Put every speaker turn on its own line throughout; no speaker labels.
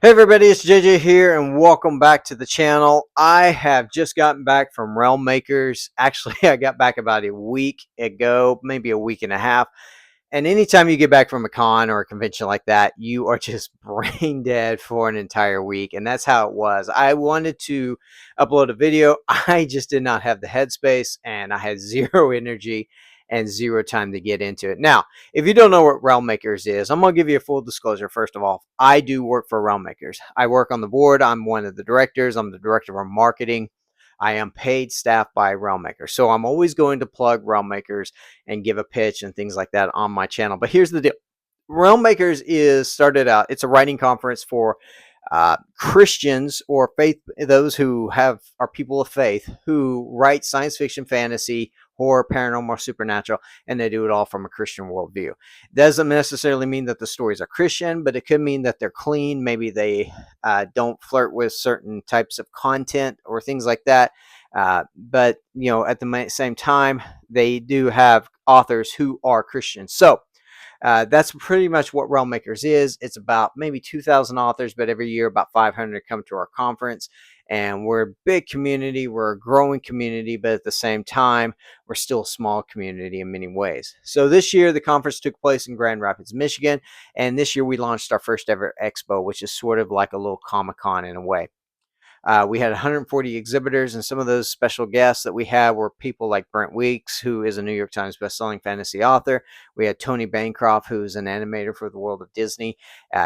Hey everybody, it's JJ here and welcome back to the channel. I have just gotten back from Realm Makers. Actually, I got back about a week ago, maybe a week and a half. And anytime you get back from a con or a convention like that, you are just brain dead for an entire week. And that's how it was. I wanted to upload a video. I just did not have the headspace and I had zero energy and zero time to get into it. Now, if you don't know what Realm Makers is, I'm going to give you a full disclosure. First of all, I do work for Realm Makers. I work on the board. I'm one of the directors. I'm the director of marketing. I am paid staff by Realm Makers. So I'm always going to plug Realm Makers and give a pitch and things like that on my channel. But here's the deal. Realm Makers is started out, it's a writing conference for Christians or faith, those who are people of faith who write science fiction, fantasy, horror, paranormal, supernatural, and they do it all from a Christian worldview. Doesn't necessarily mean that the stories are Christian, but it could mean that they're clean. Maybe they don't flirt with certain types of content or things like that. But at the same time, they do have authors who are Christians. So that's pretty much what Realm Makers is. It's about maybe 2,000 authors, but every year about 500 come to our conference. And we're a big community. We're a growing community, but at the same time, we're still a small community in many ways. So this year, the conference took place in Grand Rapids, Michigan. And this year, we launched our first ever expo, which is sort of like a little Comic-Con in a way. We had 140 exhibitors, and some of those special guests that we had were people like Brent Weeks, who is a New York Times bestselling fantasy author. We had Tony Bancroft, who's an animator for the world of Disney.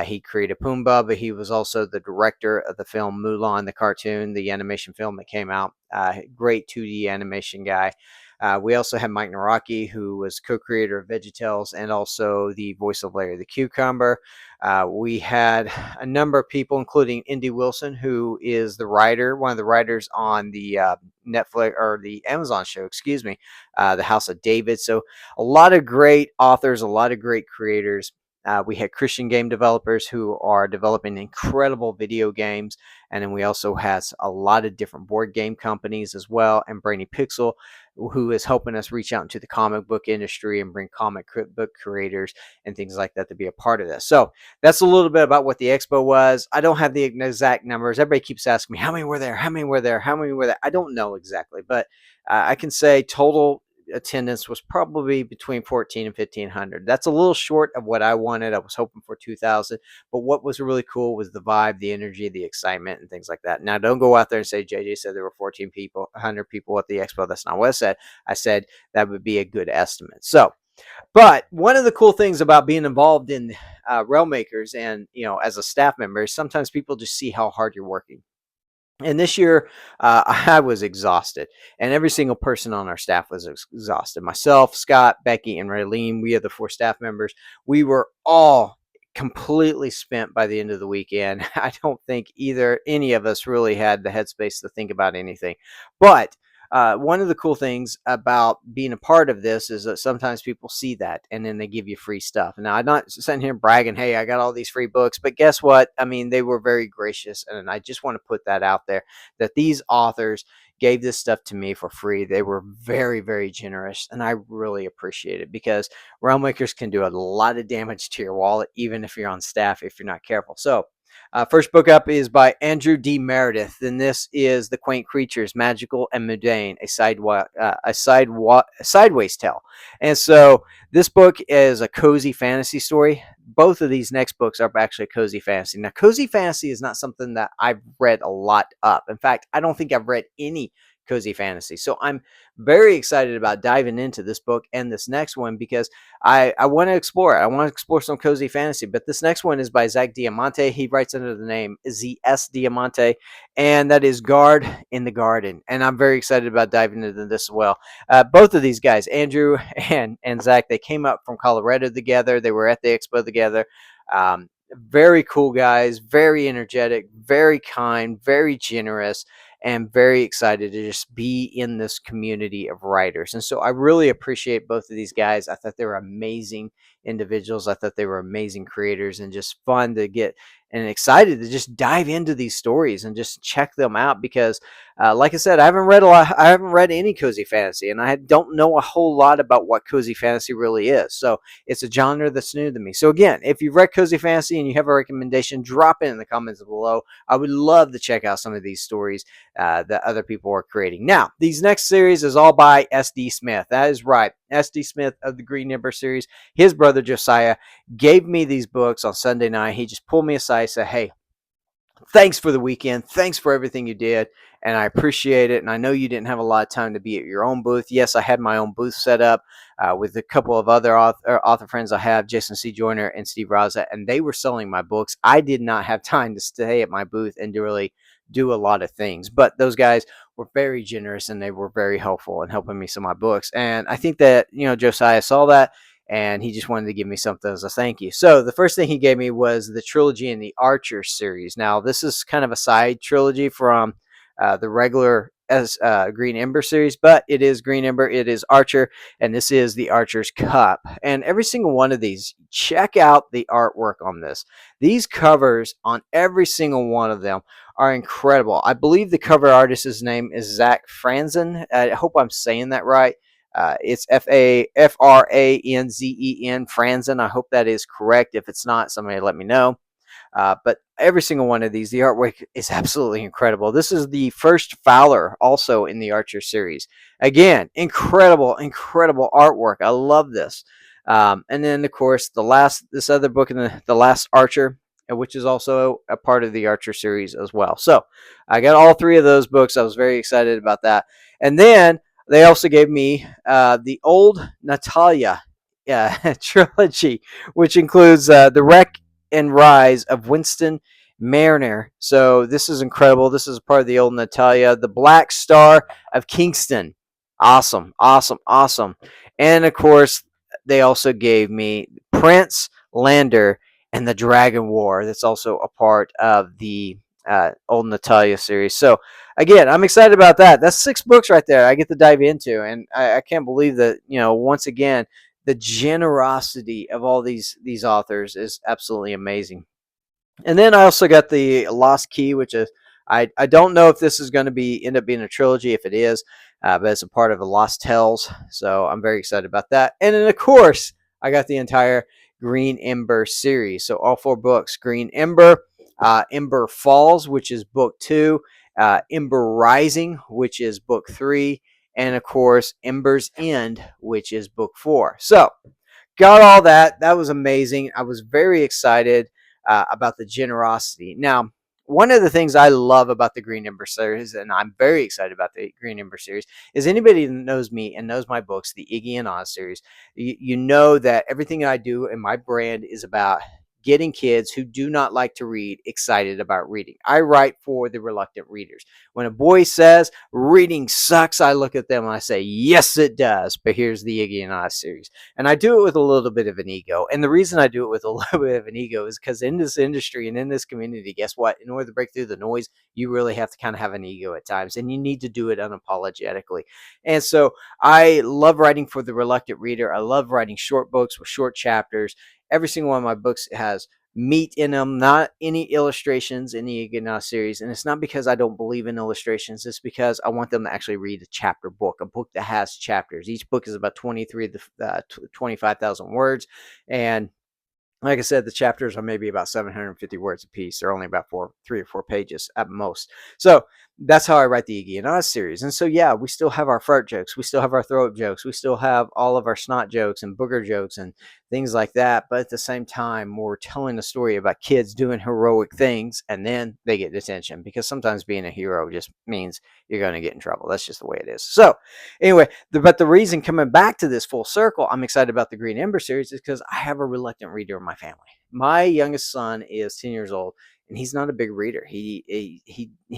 He created Pumbaa, but he was also the director of the film Mulan, the cartoon, the animation film that came out. Great 2D animation guy. We also had Mike Naraki, who was co-creator of VeggieTales and also the voice of Larry the Cucumber. We had a number of people, including Indy Wilson, who is the writer, one of the writers on the Netflix or the Amazon show, excuse me, The House of David. So a lot of great authors, a lot of great creators. We had Christian game developers who are developing incredible video games. And then we also had a lot of different board game companies as well. And Brainy Pixel, who is helping us reach out into the comic book industry and bring comic book creators and things like that to be a part of this. So that's a little bit about what the expo was. I don't have the exact numbers. Everybody keeps asking me how many were there, how many were there, how many were there. I don't know exactly, but I can say total attendance was probably between 14 and 1500. That's a little short of what I wanted. I was hoping for 2000, but what was really cool was the vibe, the energy, the excitement, and things like that. Now, don't go out there and say JJ said there were 14 people, 100 people at the expo. That's not what I said. I said that would be a good estimate. So, but one of the cool things about being involved in Realm Makers and as a staff member is sometimes people just see how hard you're working. And this year, I was exhausted, and every single person on our staff was exhausted. Myself, Scott, Becky, and Raylene, we are the 4 staff members. We were all completely spent by the end of the weekend. I don't think any of us really had the headspace to think about anything. But one of the cool things about being a part of this is that sometimes people see that and then they give you free stuff. Now, I'm not sitting here bragging, hey, I got all these free books, but guess what? I mean, they were very gracious. And I just want to put that out there that these authors gave this stuff to me for free. They were very, very generous. And I really appreciate it because Realm Makers can do a lot of damage to your wallet, even if you're on staff, if you're not careful. So, first book up is by Andrew D. Meredith, and this is The Quaint Creatures, Magical and Mundane, a sideways tale. And so this book is a cozy fantasy story. Both of these next books are actually cozy fantasy. Now, cozy fantasy is not something that I've read a lot of. In fact, I don't think I've read any cozy fantasy. So I'm very excited about diving into this book and this next one because I want to explore it. I want to explore some cozy fantasy. But this next one is by Zach Diamante. He writes under the name ZS Diamante, and that is Guard in the Garden. And I'm very excited about diving into this as well. Both of these guys, Andrew and Zach, they came up from Colorado together. They were at the expo together. Very cool guys, very energetic, very kind, very generous, and very excited to just be in this community of writers. And so I really appreciate both of these guys. I thought they were amazing individuals. I thought they were amazing creators and just fun to get and excited to just dive into these stories and just check them out because Like I said, I haven't read a lot. I haven't read any cozy fantasy, and I don't know a whole lot about what cozy fantasy really is. So it's a genre that's new to me. So again, if you've read cozy fantasy and you have a recommendation, drop it in the comments below. I would love to check out some of these stories that other people are creating. Now, these next series is all by S.D. Smith. That is right, S.D. Smith of the Green Ember series. His brother Josiah gave me these books on Sunday night. He just pulled me aside and said, "Hey, thanks for the weekend. Thanks for everything you did. And I appreciate it. And I know you didn't have a lot of time to be at your own booth. Yes, I had my own booth set up with a couple of other author friends I have, Jason C. Joyner and Steve Raza, and they were selling my books. I did not have time to stay at my booth and to really do a lot of things. But those guys were very generous and they were very helpful in helping me sell my books. And I think that, Josiah saw that and he just wanted to give me something as a thank you. So the first thing he gave me was the trilogy in the Archer series. Now, this is kind of a side trilogy from the regular Green Ember series, but it is Green Ember, it is Archer, and this is the Archer's Cup. And every single one of these, check out the artwork on this. These covers on every single one of them are incredible. I believe the cover artist's name is Zach Franzen. I hope I'm saying that right. It's Franzen, Franzen. I hope that is correct. If it's not, somebody let me know. But every single one of these, the artwork is absolutely incredible. This is the first Fowler also in the Archer series. Again, incredible, incredible artwork. I love this. And then, of course, this other book in the Last Archer, which is also a part of the Archer series as well. So I got all three of those books. I was very excited about that. And then they also gave me the Old Natalia trilogy, which includes The Wreck and Rise of Winston Mariner. So this is incredible. This is part of the Old Natalia. The Black Star of Kingston. Awesome, awesome, awesome. And of course, they also gave me Prince Lander and the Dragon War. That's also a part of the Old Natalia series. So again, I'm excited about that. That's 6 books right there I get to dive into, and I can't believe that, once again, the generosity of all these authors is absolutely amazing. And then I also got the Lost Key, which is I don't know if this is going to end up being a trilogy. If it is, but it's a part of the Lost Tales, so I'm very excited about that. And then of course I got the entire Green Ember series, so all 4 books: Green Ember, Ember Falls, which is book 2, Ember Rising, which is book 3, and of course Ember's End, which is book 4. So got all that. That was amazing. I was very excited about the generosity. Now, one of the things I love about the Green Ember series, and I'm very excited about the Green Ember series, is anybody that knows me and knows my books, the Iggy and Oz series, you know that everything I do in my brand is about getting kids who do not like to read excited about reading. I write for the reluctant readers. When a boy says reading sucks, I look at them and I say, yes, it does. But here's the Iggy and Oz series. And I do it with a little bit of an ego. And the reason I do it with a little bit of an ego is because in this industry and in this community, guess what? In order to break through the noise, you really have to kind of have an ego at times. And you need to do it unapologetically. And so I love writing for the reluctant reader. I love writing short books with short chapters. Every single one of my books has meat in them, not any illustrations in the Iggy series. And it's not because I don't believe in illustrations. It's because I want them to actually read a chapter book, a book that has chapters. Each book is about 25,000 words. And like I said, the chapters are maybe about 750 words a piece. They're only about 3 or 4 pages at most. So that's how I write the Iggy and Oz series. And so, yeah, we still have our fart jokes. We still have our throat jokes. We still have all of our snot jokes and booger jokes and things like that. But at the same time, we're telling a story about kids doing heroic things, and then they get detention, because sometimes being a hero just means you're going to get in trouble. That's just the way it is. So anyway, but the reason, coming back to this full circle, I'm excited about the Green Ember series is because I have a reluctant reader in my family. My youngest son is 10 years old, and he's not a big reader. He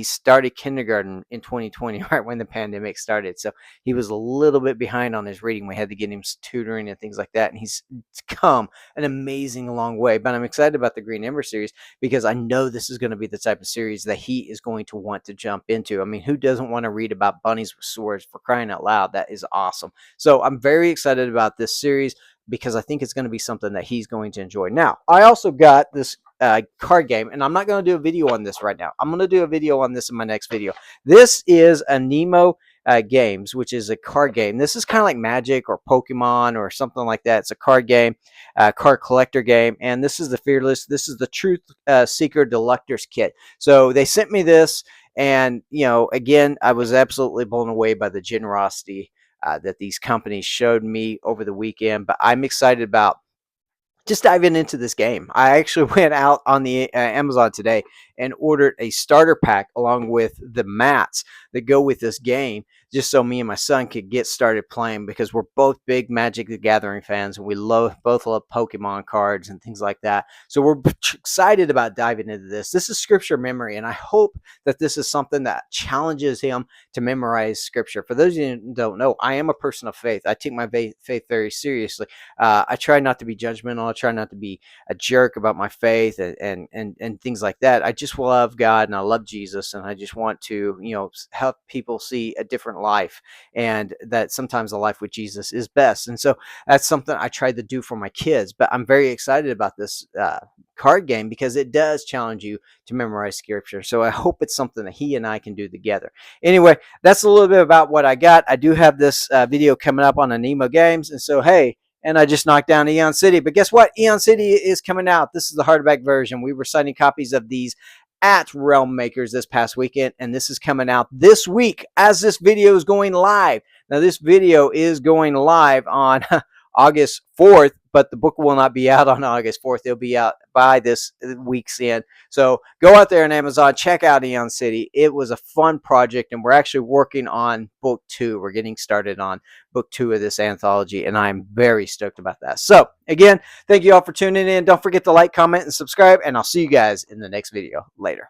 started kindergarten in 2020, right when the pandemic started. So he was a little bit behind on his reading. We had to get him tutoring and things like that, and he's come an amazing long way. But I'm excited about the Green Ember series because I know this is going to be the type of series that he is going to want to jump into. I mean, who doesn't want to read about bunnies with swords, for crying out loud? That is awesome. So I'm very excited about this series because I think it's going to be something that he's going to enjoy. Now, I also got this card game, and I'm not going to do a video on this right now. I'm going to do a video on this in my next video. This is a Nemo Games, which is a card game. This is kind of like Magic or Pokemon or something like that. It's a card game, card collector game, and this is the Fearless. This is the Truth Seeker Deluctor's Kit. So they sent me this, and again, I was absolutely blown away by the generosity that these companies showed me over the weekend. But I'm excited about just diving into this game. I actually went out on the Amazon today and ordered a starter pack along with the mats that go with this game, just so me and my son could get started playing, because we're both big Magic the Gathering fans and we both love Pokemon cards and things like that. So we're excited about diving into this. This is scripture memory, and I hope that this is something that challenges him to memorize scripture. For those of you who don't know, I am a person of faith. I take my faith very seriously. I try not to be judgmental. I try not to be a jerk about my faith and things like that. I just love God and I love Jesus, and I just want to help people see a different life, and that sometimes a life with Jesus is best. And so that's something I try to do for my kids. But I'm very excited about this card game because it does challenge you to memorize scripture. So I hope it's something that he and I can do together. Anyway, that's a little bit about what I got. I do have this video coming up on the Nemo Games, and so hey. And I just knocked down Eon City. But guess what? Eon City is coming out. This is the hardback version. We were signing copies of these at Realm Makers this past weekend, and this is coming out this week as this video is going live. Now, this video is going live on August 4th, but the book will not be out on August 4th. It'll be out by this week's end. So go out there on Amazon, check out Eon City. It was a fun project, and we're actually working on book 2. We're getting started on book 2 of this anthology, and I'm very stoked about that. So again, thank you all for tuning in. Don't forget to like, comment, and subscribe, and I'll see you guys in the next video. Later.